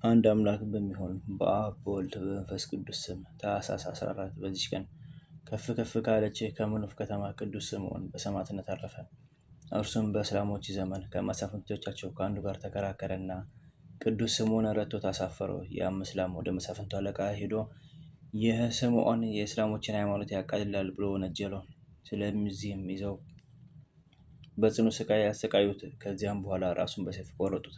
አንድ አምላክ በሚሆን በአብ በወልድ በመንፈስ ቅዱስ ስም ታኅሳስ 14 በዚች ቀን ከፍ ከፍ ካለች ከመኖፍ ከተማ ቅዱስ ስምዖን በሰማዕትነት አረፈ። እርሱም በእስላሞች ዘመን ከመሳፍንቶቻቸው ከአንዱ ጋር ተከራከረና ቅዱስ ስምዖን ረቶት አሳፈረው። ያም እስላም ወደ መሳፍንቱ አለቃ ሄዶ ይህ ስምዖን የእስላሞችን ሃይማኖት ያቃልላል ብሎ ወነጀለው። ስለዚህም ይዘው በጽኑ ስቃይ ያሰቃዩት። ከዚያም በኋላ ራሱን በሰይፍ ቆረጡት።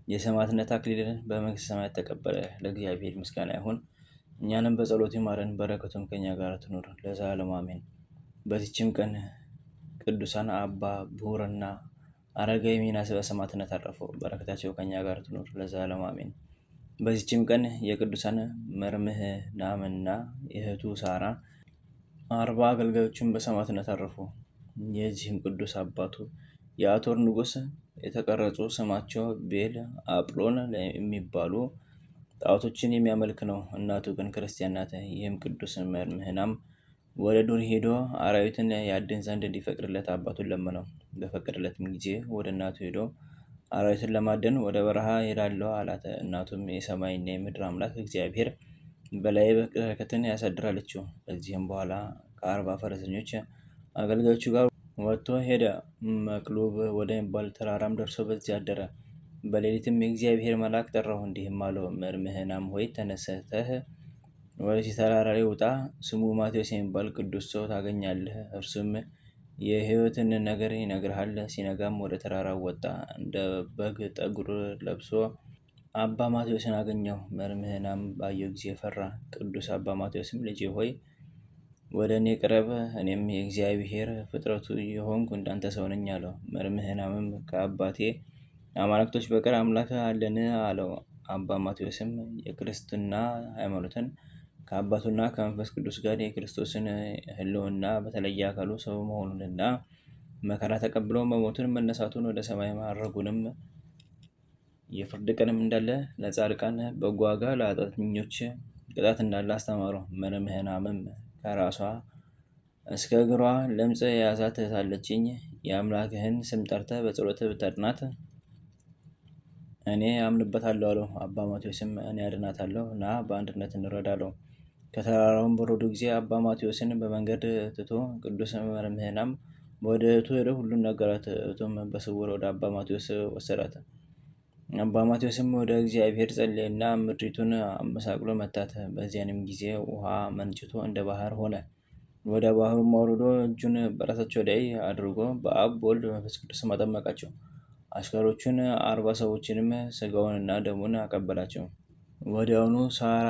የሰማዕትነት አክሊልን በመንግሥተ ሰማያት ተቀበለ። ለእግዚአብሔር ምስጋና ይሁን፣ እኛንም በጸሎቱ ይማረን፣ በረከቱም ከኛ ጋር ትኑር ለዘላለሙ አሜን። በዚችም ቀን ቅዱሳን አባ ብሁርና አረጋዊ ሚናስ በሰማዕትነት አረፉ። በረከታቸው ከኛ ጋር ትኑር ለዘላለሙ አሜን። በዚችም ቀን የቅዱሳን መርምህናምና የእህቱ ሳራ 40 አገልጋዮችን በሰማዕትነት አረፉ። የዚህም ቅዱስ አባቱ የአቶር ንጉሥ የተቀረጹ ስማቸው ቤል አጵሎን የሚባሉ ጣዖቶችን የሚያመልክ ነው። እናቱ ግን ክርስቲያን ናት። ይህም ቅዱስ መርምህናም ወደ ዱር ሄዶ አራዊትን ያድን ዘንድ እንዲፈቅድለት አባቱን ለመነው። በፈቀደለትም ጊዜ ወደ እናቱ ሄዶ አራዊትን ለማደን ወደ በረሃ ሄዳለሁ አላት። እናቱም የሰማይና የምድር አምላክ እግዚአብሔር በላይ በረከትን ያሳድራለችው። ከዚህም በኋላ ከ40 ፈረሰኞች አገልጋዮቹ ጋር ወጥቶ ሄደ። መቅሉብ ወደሚባል ተራራም ደርሶ በዚያ አደረ። በሌሊትም የእግዚአብሔር መልአክ ጠራው፣ እንዲህም አለው፣ መርምህናም ሆይ ተነስተህ ወደዚህ ተራራ ላይ ውጣ። ስሙ ማቴዎስ የሚባል ቅዱስ ሰው ታገኛለህ። እርሱም የሕይወትን ነገር ይነግርሃል። ሲነጋም ወደ ተራራው ወጣ። እንደ በግ ጠጉር ለብሶ አባ ማቴዎስን አገኘው። መርምህናም ባየው ጊዜ ፈራ። ቅዱስ አባ ማቴዎስም ልጄ ሆይ ወደ እኔ ቅረብ፣ እኔም የእግዚአብሔር ፍጥረቱ የሆንኩ እንዳንተ ሰው ነኝ አለው። መርምህናምም ከአባቴ አማልክቶች በቀር አምላክ አለን አለው። አባ ማቴዎስም የክርስትና ሃይማኖትን ከአባቱና ከመንፈስ ቅዱስ ጋር የክርስቶስን ሕልውና በተለየ አካሉ ሰው መሆኑንና መከራ ተቀብሎ መሞቱን መነሳቱን ወደ ሰማይ ማዕረጉንም የፍርድ ቀንም እንዳለ ለጻድቃን በጎ ዋጋ ለኃጢአተኞች ቅጣት እንዳለ አስተማረው። መርምህናምም ከራሷ እስከ እግሯ ለምጽ የያዛት ሳለችኝ የአምላክህን ስም ጠርተህ በጸሎትህ ብታድናት እኔ አምንበታለሁ አለው። አባ ማቴዎስም እኔ አድናታለሁ፣ ና በአንድነት እንረዳ አለው። ከተራራውም በወረዱ ጊዜ አባ ማቴዎስን በመንገድ ትቶ ቅዱስ መርምህናም ወደ እህቱ ሄዶ ሁሉን ነገራት። እህቱም በስውር ወደ አባ ማቴዎስ ወሰዳት። አባ ማቴዎስም ወደ እግዚአብሔር ጸለየና ምድሪቱን አመሳቅሎ መታት። በዚያንም ጊዜ ውሃ መንጭቶ እንደ ባህር ሆነ። ወደ ባህሩም አውርዶ እጁን በራሳቸው ላይ አድርጎ በአብ በወልድ በመንፈስ ቅዱስ አጠመቃቸው። አሽከሮቹን 40 ሰዎችንም ስጋውንና ደሙን አቀበላቸው። ወዲያውኑ ሳራ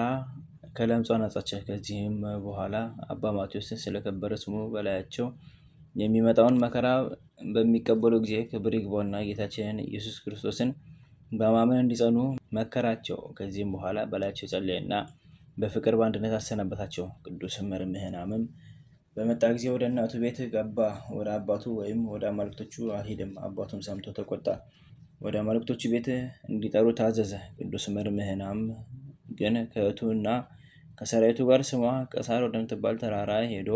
ከለምጿ ነጻች። ከዚህም በኋላ አባ ማቴዎስ ስለከበረ ስሙ በላያቸው የሚመጣውን መከራ በሚቀበሉ ጊዜ ክብር ይግባውና ጌታችንን ኢየሱስ ክርስቶስን በማመን እንዲጸኑ መከራቸው። ከዚህም በኋላ በላያቸው ጸለየና በፍቅር በአንድነት አሰናበታቸው። ቅዱስ መርምህናምም በመጣ ጊዜ ወደ እናቱ ቤት ገባ። ወደ አባቱ ወይም ወደ አማልክቶቹ አልሄደም። አባቱም ሰምቶ ተቆጣ። ወደ አማልክቶቹ ቤት እንዲጠሩ ታዘዘ። ቅዱስ መርምህናም ግን ከእህቱና ከሰራዊቱ ጋር ስሟ ቀሳር ወደምትባል ተራራ ሄዶ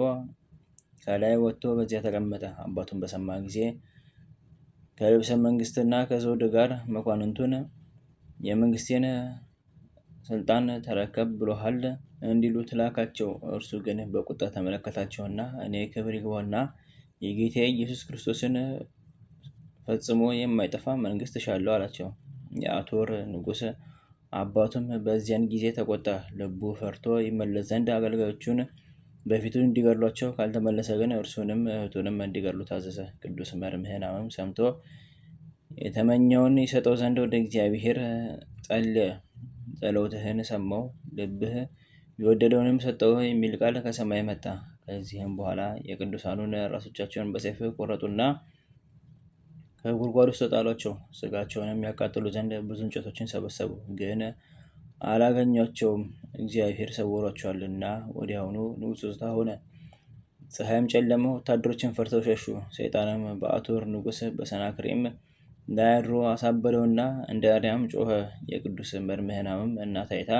ከላይ ወጥቶ በዚያ ተቀመጠ። አባቱን በሰማ ጊዜ ከልብሰ መንግስትና ከዘውድ ጋር መኳንንቱን የመንግስቴን ስልጣን ተረከብ ብሎሃል እንዲሉት ላካቸው። እርሱ ግን በቁጣ ተመለከታቸውና እኔ ክብር ይግባውና የጌታ ኢየሱስ ክርስቶስን ፈጽሞ የማይጠፋ መንግስት እሻለሁ አላቸው። የአቶር ንጉሥ አባቱም በዚያን ጊዜ ተቆጣ። ልቡ ፈርቶ ይመለስ ዘንድ አገልጋዮቹን በፊቱ እንዲገድሏቸው፣ ካልተመለሰ ግን እርሱንም እህቱንም እንዲገድሉ ታዘዘ። ቅዱስ መርምህናምም ሰምቶ የተመኘውን ይሰጠው ዘንድ ወደ እግዚአብሔር ጸለየ። ጸሎትህን ሰማው፣ ልብህ የወደደውንም ሰጠው የሚል ቃል ከሰማይ መጣ። ከዚህም በኋላ የቅዱሳኑን ራሶቻቸውን በሰይፍ ቆረጡና ከጉድጓድ ውስጥ ጣሏቸው። ስጋቸውንም ያቃጥሉ ዘንድ ብዙ እንጨቶችን ሰበሰቡ፣ ግን አላገኟቸውም፣ እግዚአብሔር ሰውሯቸዋልና። ወዲያውኑ ንውጽውጽታ ሆነ፣ ፀሐይም ጨለመ። ወታደሮችን ፈርተው ሸሹ። ሰይጣንም በአቶር ንጉሥ በሰናክሬም ላይ አድሮ አሳበደውና እንደ አርያም ጮኸ። የቅዱስ መርምህናምም እናት አይታ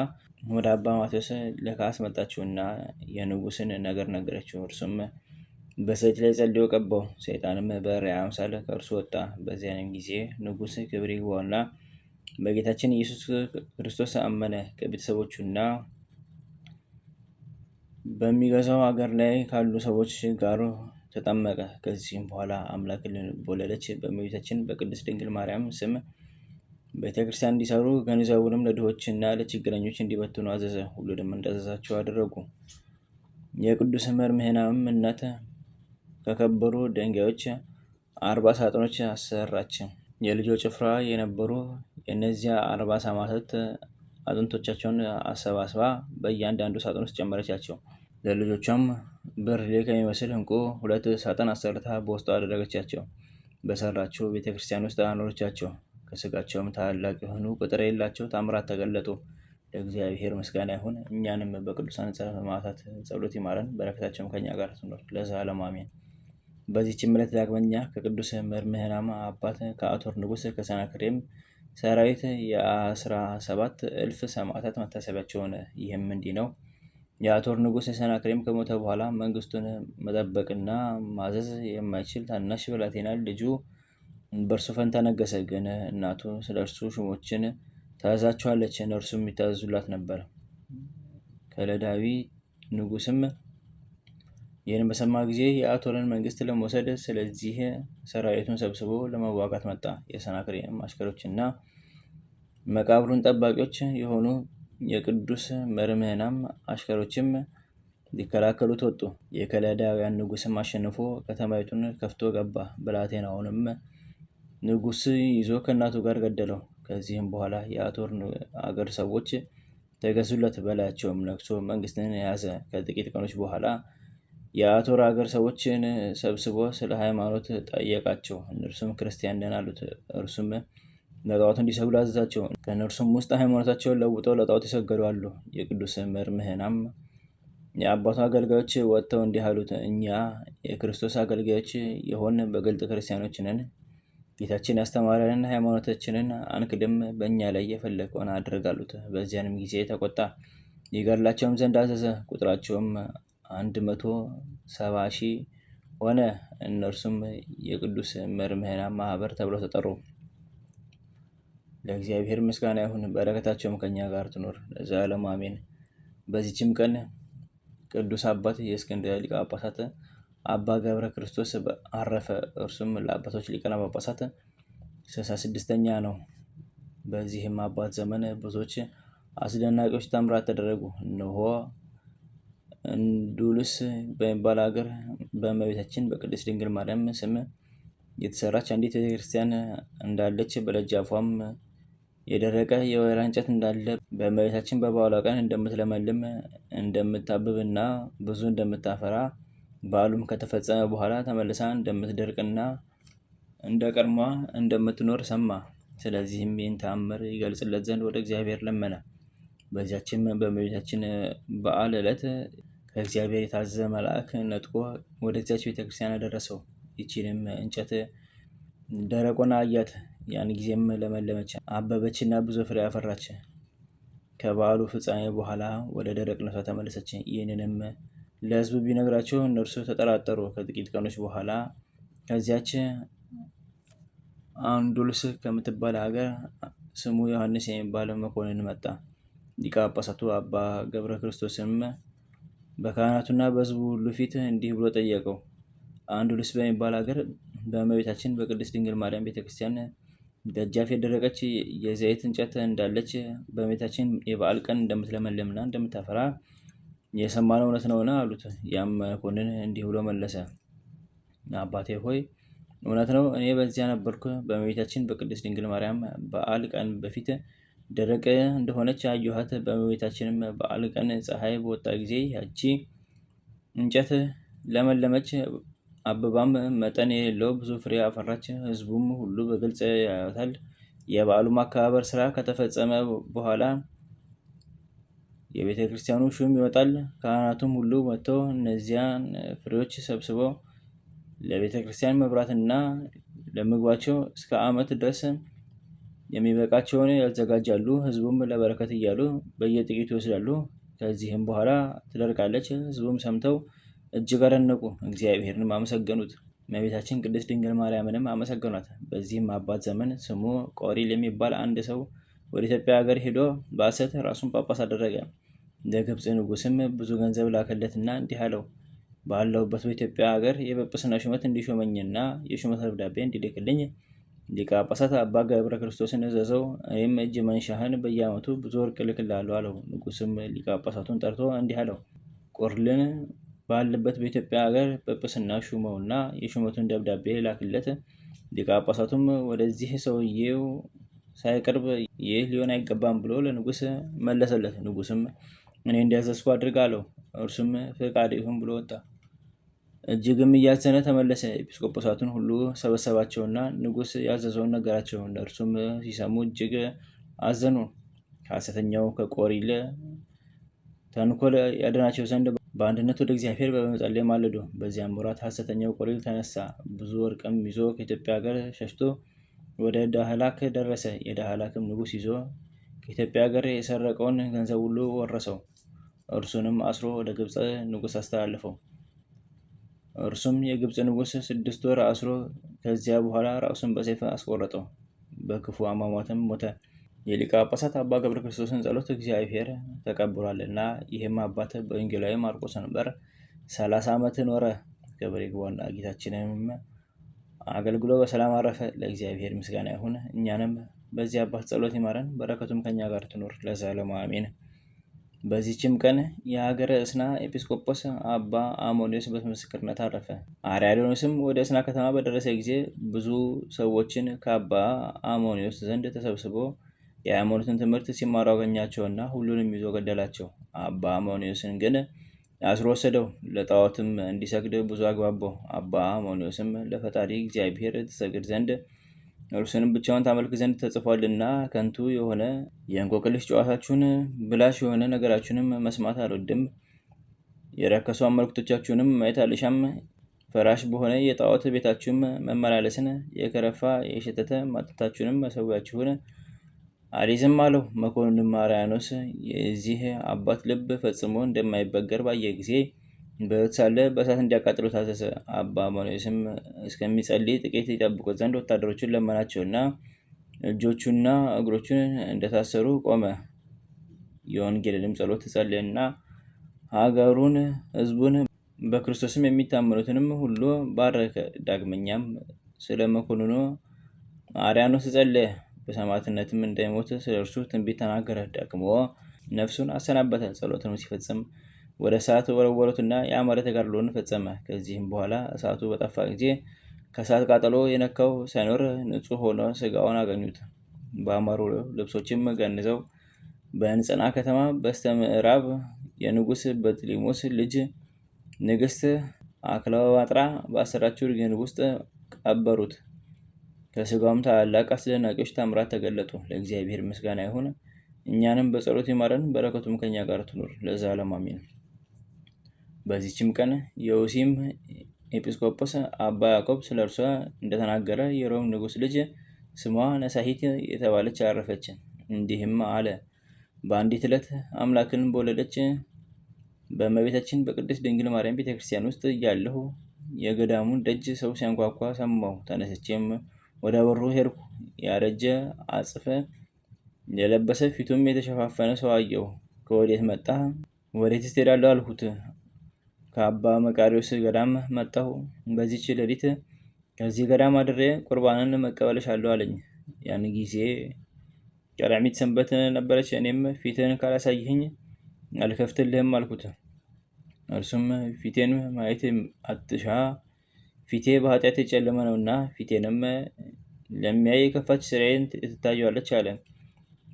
ወደ አባ ማቴዎስ ልካ አስመጣችውና የንጉሥን ነገር ነገረችው። እርሱም በሰይፍ ላይ ጸልዮ ቀባው። ሰይጣንም በራእይ አምሳል ከእርሱ ወጣ። በዚያንም ጊዜ ንጉሥ ክብር ይግባውና በጌታችን ኢየሱስ ክርስቶስ አመነ። ከቤተሰቦቹና በሚገዛው አገር ላይ ካሉ ሰዎች ጋር ተጠመቀ። ከዚህም በኋላ አምላክን በወለደች በእመቤታችን በቅድስት ድንግል ማርያም ስም ቤተክርስቲያን እንዲሰሩ ገንዘቡንም ለድሆችና ለችግረኞች እንዲበትኑ አዘዘ። ሁሉንም እንዳዘዛቸው አደረጉ። የቅዱስ መርምህናም እናት ከከበሩ ድንጋዮች 40 ሳጥኖች አሰራች። የልጆች ጭፍራ የነበሩ የእነዚያ 40 ሰማዕታት አጥንቶቻቸውን አሰባስባ በእያንዳንዱ ሳጥን ውስጥ ጨመረቻቸው። ለልጆቿም ብርሌ ከሚመስል ዕንቁ 2 ሳጥን አሰርታ በውስጡ አደረገቻቸው። በሰራችው ቤተክርስቲያን ውስጥ አኖረቻቸው። ከስጋቸውም ታላቅ የሆኑ ቁጥር የሌላቸው ታምራት ተገለጡ። ለእግዚአብሔር ምስጋና ይሁን። እኛንም በቅዱሳን ሰማዕታት ጸሎት ይማረን፣ በረከታቸውም ከኛ ጋር ትኖር ለዘላለሙ አሜን። በዚህችም ዕለት ዳግመኛ ከቅዱስ መርምህናም አባት ከአቶር ንጉሥ ከሰናክሬም ሰራዊት የ17,000 ሰማዕታት መታሰቢያቸውን። ይህም እንዲህ ነው። የአቶር ንጉሥ ሰናክሬም ከሞተ በኋላ መንግስቱን መጠበቅና ማዘዝ የማይችል ታናሽ ብላቴና ልጁ በእርሱ ፈንታ ነገሰ። ግን እናቱ ስለ እርሱ ሹሞችን ታዛቸዋለች፣ እነርሱም ይታዘዙላት ነበር። ከለዳዊ ንጉሥም ይህን በሰማ ጊዜ የአቶርን መንግስት ለመውሰድ ስለዚህ ሰራዊቱን ሰብስቦ ለመዋጋት መጣ። የሰናክሬም አሽከሮችና መቃብሩን ጠባቂዎች የሆኑ የቅዱስ መርምህናም አሽከሮችም ሊከላከሉት ወጡ። የከለዳውያን ንጉሥም አሸንፎ ከተማይቱን ከፍቶ ገባ። ብላቴናውንም ንጉሥ ይዞ ከእናቱ ጋር ገደለው። ከዚህም በኋላ የአቶር አገር ሰዎች ተገዙለት፣ በላያቸውም ነግሶ መንግስትን ያዘ። ከጥቂት ቀኖች በኋላ የአቶር አገር ሰዎችን ሰብስቦ ስለ ሃይማኖት ጠየቃቸው። እነርሱም ክርስቲያን ነን አሉት። እርሱም ለጣዖት እንዲሰግዱ አዘዛቸው። ከእነርሱም ውስጥ ሃይማኖታቸውን ለውጠው ለጣዖት ይሰገዱ አሉ። የቅዱስ መርምህናም የአባቱ አገልጋዮች ወጥተው እንዲህ አሉት፣ እኛ የክርስቶስ አገልጋዮች የሆን በግልጥ ክርስቲያኖች ነን። ጌታችን ያስተማረንን ሃይማኖታችንን አንክድም፣ በእኛ ላይ የፈለገውን አድርግ አሉት። በዚያንም ጊዜ ተቆጣ፣ ይገድላቸውም ዘንድ አዘዘ። ቁጥራቸውም 170,000 ሆነ። እነርሱም የቅዱስ መርምህናም ማህበር ተብለው ተጠሩ። ለእግዚአብሔር ምስጋና ይሁን፣ በረከታቸውም ከኛ ጋር ትኖር ለዘላለሙ አሜን። በዚችም ቀን ቅዱስ አባት የእስክንድርያ ሊቀ ጳጳሳት አባ ገብረ ክርስቶስ አረፈ። እርሱም ለአባቶች ሊቃነ ጳጳሳት 66ኛ ነው። በዚህም አባት ዘመን ብዙዎች አስደናቂዎች ታምራት ተደረጉ። እነሆ እንዱልስ በሚባል ሀገር በእመቤታችን በቅድስት ድንግል ማርያም ስም የተሰራች አንዲት ቤተክርስቲያን እንዳለች፣ በደጃፏም የደረቀ የወይራ እንጨት እንዳለ፣ በእመቤታችን በበዓሏ ቀን እንደምትለመልም እንደምታብብና ብዙ እንደምታፈራ፣ በዓሉም ከተፈጸመ በኋላ ተመልሳ እንደምትደርቅና እንደ ቀድሟ እንደምትኖር ሰማ። ስለዚህም ይህን ተአምር ይገልጽለት ዘንድ ወደ እግዚአብሔር ለመነ። በዚያችም በእመቤታችን በዓል ዕለት ከእግዚአብሔር የታዘዘ መልአክ ነጥቆ ወደዚያች ቤተክርስቲያን አደረሰው። ይቺንም እንጨት ደረቆና አያት። ያን ጊዜም ለመለመች፣ አበበችና ብዙ ፍሬ አፈራች። ከበዓሉ ፍጻሜ በኋላ ወደ ደረቅነቷ ተመለሰች። ይህንንም ለሕዝቡ ቢነግራቸው እነርሱ ተጠራጠሩ። ከጥቂት ቀኖች በኋላ ከዚያች አንዱልስ ከምትባል ሀገር ስሙ ዮሐንስ የሚባል መኮንን መጣ። ሊቀ ጳጳሳቱ አባ ገብረ ክርስቶስም በካህናቱና በሕዝቡ ሁሉ ፊት እንዲህ ብሎ ጠየቀው። አንዱልስ በሚባል ሀገር በእመቤታችን በቅድስት ድንግል ማርያም ቤተክርስቲያን ደጃፍ የደረቀች የዘይት እንጨት እንዳለች፣ በእመቤታችን የበዓል ቀን እንደምትለመልምና እንደምታፈራ የሰማነው እውነት ነውን? አሉት። ያም መኮንን እንዲህ ብሎ መለሰ። አባቴ ሆይ እውነት ነው። እኔ በዚያ ነበርኩ። በእመቤታችን በቅድስት ድንግል ማርያም በዓል ቀን በፊት ደረቅ እንደሆነች አየኋት። በእመቤታችንም በዓል ቀን ፀሐይ በወጣ ጊዜ ያቺ እንጨት ለመለመች፣ አበባም መጠን የሌለው ብዙ ፍሬ አፈራች። ሕዝቡም ሁሉ በግልጽ ያዩታል። የበዓሉም አከባበር ስራ ከተፈጸመ በኋላ የቤተ ክርስቲያኑ ሹም ይወጣል። ካህናቱም ሁሉ መጥተው እነዚያን ፍሬዎች ሰብስበው ለቤተ ክርስቲያን መብራትና ለምግባቸው እስከ ዓመት ድረስ የሚበቃቸውን ያዘጋጃሉ። ሕዝቡም ለበረከት እያሉ በየጥቂቱ ይወስዳሉ። ከዚህም በኋላ ትደርቃለች። ሕዝቡም ሰምተው እጅግ አደነቁ፣ እግዚአብሔርንም አመሰገኑት። እመቤታችን ቅድስት ድንግል ማርያምንም አመሰገኗት። በዚህም አባት ዘመን ስሙ ቆሪል የሚባል አንድ ሰው ወደ ኢትዮጵያ ሀገር ሄዶ በሐሰት ራሱን ጳጳስ አደረገ። ለግብፅ ንጉሥም ብዙ ገንዘብ ላከለትና እንዲህ አለው፣ ባለሁበት በኢትዮጵያ ሀገር የጵጵስና ሹመት እንዲሾመኝና የሹመት ደብዳቤ እንዲልክልኝ ሊቀ ጳጳሳት አባ ገብረ ክርስቶስን እዘዘው። እኔም እጅ መንሻህን በየዓመቱ ብዙ ወርቅ እልክልሃለሁ አለው። ንጉሥም ሊቀ ጳጳሳቱን ጠርቶ እንዲህ አለው፣ ቁርልን ባለበት በኢትዮጵያ ሀገር ጵጵስና ሹመውና የሹመቱን ደብዳቤ ላክለት። ሊቀ ጳጳሳቱም ወደዚህ ሰውዬው ሳይቀርብ ይህ ሊሆን አይገባም ብሎ ለንጉሥ መለሰለት። ንጉሥም እኔ እንዲያዘዝኩ አድርግ አለው። እርሱም ፈቃድ ይሁን ብሎ ወጣ። እጅግም እያዘነ ተመለሰ። ኤጲስቆጶሳቱን ሁሉ ሰበሰባቸውና ንጉሥ ያዘዘውን ነገራቸው። እነርሱም ሲሰሙ እጅግ አዘኑ። ከሐሰተኛው ከቆሪል ተንኮል ያድናቸው ዘንድ በአንድነት ወደ እግዚአብሔር በመጸለይ ማለዱ። በዚያም ወራት ሐሰተኛው ቆሪል ተነሳ። ብዙ ወርቅም ይዞ ከኢትዮጵያ ሀገር ሸሽቶ ወደ ዳህላክ ደረሰ። የዳህላክም ንጉሥ ይዞ ከኢትዮጵያ ሀገር የሰረቀውን ገንዘብ ሁሉ ወረሰው። እርሱንም አስሮ ወደ ግብፅ ንጉሥ አስተላለፈው። እርሱም የግብፅ ንጉሥ 6 ወር አስሮ ከዚያ በኋላ ራሱን በሰይፍ አስቆረጠው። በክፉ አሟሟትም ሞተ። የሊቀ ጳጳሳት አባ ገብረ ክርስቶስን ጸሎት እግዚአብሔር ተቀብሏልና። ይህም አባት በወንጌላዊ ማርቆስ መንበር 30 ዓመት ኖረ። ክብር ይግባውና ጌታችንም አገልግሎ በሰላም አረፈ። ለእግዚአብሔር ምስጋና ይሁን። እኛንም በዚህ አባት ጸሎት ይማረን፣ በረከቱም ከኛ ጋር ትኖር ለዘላለሙ አሜን። በዚህችም ቀን የሀገረ እስና ኤጲስቆጶስ አባ አሞኒዮስ በምስክርነት አረፈ። አርያኖስም ወደ እስና ከተማ በደረሰ ጊዜ ብዙ ሰዎችን ከአባ አሞኒዮስ ዘንድ ተሰብስበው የሃይማኖትን ትምህርት ሲማሩ አገኛቸውና ሁሉንም ይዞ ገደላቸው። አባ አሞኒዮስን ግን አስሮ ወሰደው። ለጣዖትም እንዲሰግድ ብዙ አግባባው። አባ አሞኒዮስም ለፈጣሪ እግዚአብሔር ትሰግድ ዘንድ እርሱንም ብቻውን ታመልክ ዘንድ ተጽፏልና ከንቱ የሆነ የእንቆቅልሽ ጨዋታችሁን ብላሽ የሆነ ነገራችሁንም መስማት አልወድም። የረከሱ አማልክቶቻችሁንም ማየት አልሻም። ፈራሽ በሆነ የጣዖት ቤታችሁም መመላለስን የከረፋ የሸተተ ማጠታችሁንም መሰዊያችሁን አልይዝም አለው። መኮንንም አርያኖስ የዚህ አባት ልብ ፈጽሞ እንደማይበገር ባየ ጊዜ በሕይወት ሳለ በእሳት እንዲያቃጥሉ ታዘዘ። አባ አሞኒዮስም እስከሚጸልይ ጥቂት ይጠብቁት ዘንድ ወታደሮቹን ለመናቸውና እጆቹና እግሮቹን እንደታሰሩ ቆመ። የወንጌልንም ጸሎት ጸለየና ሀገሩን፣ ሕዝቡን በክርስቶስም የሚታመኑትንም ሁሉ ባረከ። ዳግመኛም ስለ መኮንኑ አርያኖስ ጸለየ። በሰማዕትነትም እንዳይሞት ስለ እርሱ ትንቢት ተናገረ። ደግሞ ነፍሱን አሰናበተ። ጸሎትን ሲፈጽም ወደ እሳት ወረወሩትና የአማረ ተጋድሎን ፈጸመ። ከዚህም በኋላ እሳቱ በጠፋ ጊዜ ከእሳት ቃጠሎ የነካው ሳይኖር ንጹሕ ሆኖ ስጋውን አገኙት። በአማሩ ልብሶችም ገንዘው በንጽና ከተማ በስተ ምዕራብ የንጉሥ በጥሊሞስ ልጅ ንግሥት አክለዎጳጥራ ባሰራችው ግንብ ውስጥ ቀበሩት። ከስጋውም ታላላቅ አስደናቂዎች ታምራት ተገለጡ። ለእግዚአብሔር ምስጋና ይሁን። እኛንም በጸሎት ይማረን፣ በረከቱም ከኛ ጋር ትኑር ለዘላለሙ አሜን። በዚህችም ቀን የኡሲም ኤጲስቆጶስ አባ ያዕቆብ ስለ እርሷ እንደተናገረ የሮም ንጉሥ ልጅ ስሟ ነሳሂት የተባለች አረፈች። እንዲህም አለ። በአንዲት ዕለት አምላክን በወለደች በእመቤታችን በቅድስት ድንግል ማርያም ቤተክርስቲያን ውስጥ እያለሁ የገዳሙን ደጅ ሰው ሲያንኳኳ ሰማሁ። ተነስቼም ወደ በሩ ሄድኩ። ያረጀ አጽፈ የለበሰ ፊቱም የተሸፋፈነ ሰው አየሁ። ከወዴት መጣህ? ወዴትስ ትሄዳለህ? አልሁት። ከአባ መቃርዮስ ገዳም መጣሁ። በዚች ሌሊት ከዚህ ገዳም አድሬ ቁርባንን መቀበልሻለሁ አለኝ። ያን ጊዜ ቀዳሚት ሰንበት ነበረች። እኔም ፊትህን ካላሳየኸኝ አልከፍትልህም አልኩት። እርሱም ፊቴን ማየት አትሻ፣ ፊቴ በኃጢአት የጨለመ ነውና ፊቴንም ለሚያይ የከፋች ስራዬን ትታየዋለች አለ።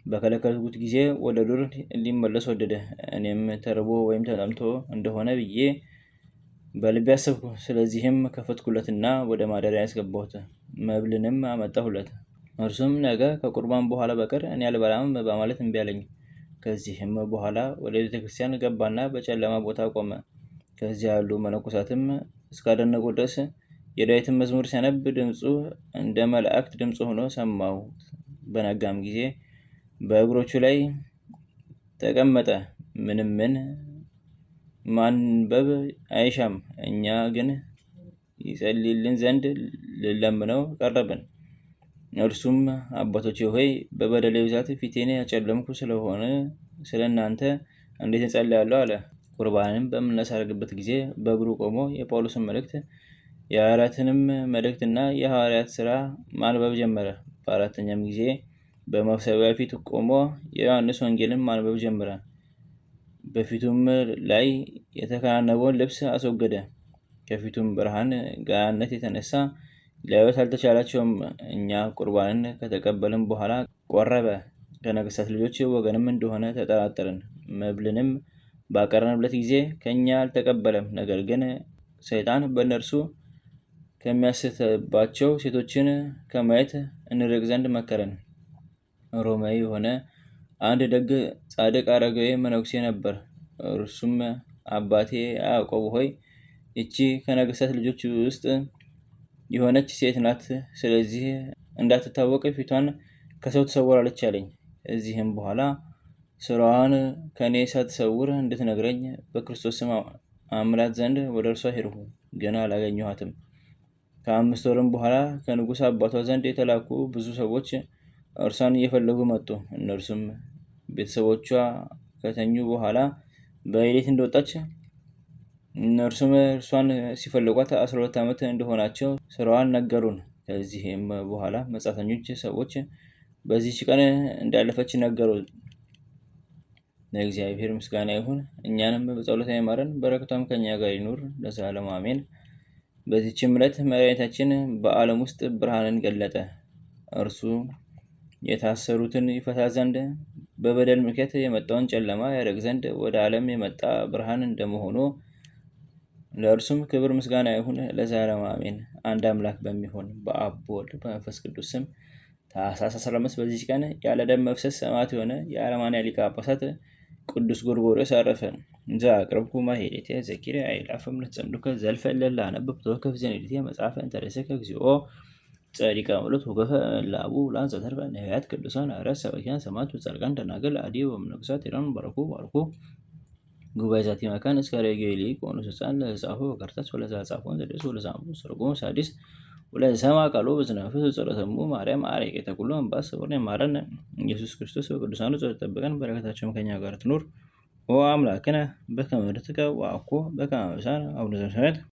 በከለከልኩት ጊዜ ወደ ዱር ሊመለስ ወደደ። እኔም ተርቦ ወይም ተጠምቶ እንደሆነ ብዬ በልቤ አሰብኩ። ስለዚህም ከፈትኩለትና ወደ ማደሪያ ያስገባሁት፣ መብልንም አመጣሁለት። እርሱም ነገ ከቁርባን በኋላ በቀር እኔ አልበላም በማለት እምቢ አለኝ። ከዚህም በኋላ ወደ ቤተክርስቲያን ገባና በጨለማ ቦታ ቆመ። ከዚያ ያሉ መነኮሳትም እስካደነቁ ድረስ የዳዊትን መዝሙር ሲያነብ ድምፁ እንደ መላእክት ድምፅ ሆኖ ሰማሁ። በነጋም ጊዜ በእግሮቹ ላይ ተቀመጠ። ምን ማንበብ አይሻም። እኛ ግን ይጸልይልን ዘንድ ልለምነው ቀረብን። እርሱም አባቶቼ ሆይ በበደሌ ብዛት ፊቴን ያጨለምኩ ስለሆነ ስለእናንተ እንዴት እጸልያለሁ አለ። ቁርባንም በምናሳርግበት ጊዜ በእግሩ ቆሞ የጳውሎስን መልእክት የሐዋርያትንም መልእክትና የሐዋርያት ሥራ ማንበብ ጀመረ። በአራተኛም ጊዜ በመሰዊያ ፊት ቆሞ የዮሐንስ ወንጌልን ማንበብ ጀመረ። በፊቱም ላይ የተከናነበውን ልብስ አስወገደ። ከፊቱም ብርሃን ገናንነት የተነሳ ሊያዩት አልተቻላቸውም። እኛ ቁርባንን ከተቀበልን በኋላ ቆረበ። ከነገሥታት ልጆች ወገንም እንደሆነ ተጠራጠርን። መብልንም ባቀረብንለት ጊዜ ከእኛ አልተቀበለም። ነገር ግን ሰይጣን በእነርሱ ከሚያስትባቸው ሴቶችን ከማየት እንርቅ ዘንድ መከረን። ሮማዊ የሆነ አንድ ደግ ጻድቅ አረጋዊ መነኩሴ ነበር። እርሱም አባቴ ያዕቆብ ሆይ ይቺ ከነገሥታት ልጆች ውስጥ የሆነች ሴት ናት። ስለዚህ እንዳትታወቅ ፊቷን ከሰው ትሰውራለች አለኝ። እዚህም በኋላ ስራዋን ከእኔ ሳትሰውር እንድትነግረኝ በክርስቶስ ስም አምላት ዘንድ ወደ እርሷ ሄድሁ፣ ግን አላገኘኋትም። ከ5 ወርም በኋላ ከንጉሥ አባቷ ዘንድ የተላኩ ብዙ ሰዎች እርሷን እየፈለጉ መጡ። እነርሱም ቤተሰቦቿ ከተኙ በኋላ በሌሊት እንደወጣች እነርሱም እርሷን ሲፈልጓት 12 ዓመት እንደሆናቸው ስራዋን ነገሩን። ከዚህም በኋላ መጻተኞች ሰዎች በዚህች ቀን እንዳለፈች ነገሩ። ለእግዚአብሔር ምስጋና ይሁን፣ እኛንም በጸሎቷ ይማረን፣ በረከቷም ከኛ ጋር ይኑር ለዘላለሙ አሜን። በዚህችም ዕለት መድኃኒታችን በዓለም ውስጥ ብርሃንን ገለጠ። እርሱ የታሰሩትን ይፈታ ዘንድ በበደል ምክንያት የመጣውን ጨለማ ያደርግ ዘንድ ወደ ዓለም የመጣ ብርሃን እንደመሆኑ ለእርሱም ክብር ምስጋና ይሁን ለዘላለሙ አሜን። አንድ አምላክ በሚሆን በአብ በወልድ በመንፈስ ቅዱስ ስም ታኅሳስ 15 በዚች ቀን ያለ ደም መፍሰስ ሰማዕት የሆነ የአርማንያ ሊቀ ጳጳሳት ቅዱስ ጎርጎርዮስ አረፈ። ዘአቅረብኩ ማኅሌተ ዘኪርየ አእላፈ እምነተጸምዱከ ዘልፈ እለ አነብብ ተወከፍ ዘንዴቴ መጽሐፈ እንተ ርእሰከ እግዚኦ ጸዲቀ ምሉት ወገፈ ላቡ ላን ዘተርፈ ነቢያት ቅዱሳን ሐዋርያት ሰባክያን ሰማዕታት ወጻድቃን ደናግል አድኅ ወመነኮሳት ሄራን ባርኩ ጉባኤ ዛቲ መካን እስከ ረጌሊ ቆኖስ ሕፃን ለጻፉ በከርታስ ወለዛ ጻፎን ዘደስ ወለዛሙ ሰርጎም ሳዲስ ወለሰማ ቃሉ በዝነፈስ ጸሎተሙ ማርያም አረቄተ ኩሉ አምባስ ወርነ ማረን ኢየሱስ ክርስቶስ በቅዱሳኑ ጸሎት ጠብቀን በረከታቸው ከኛ ጋር ትኑር። ወአምላክነ በከመ ርትከ ወአኮ በከመ አብሳነ አቡነ ዘበሰማያት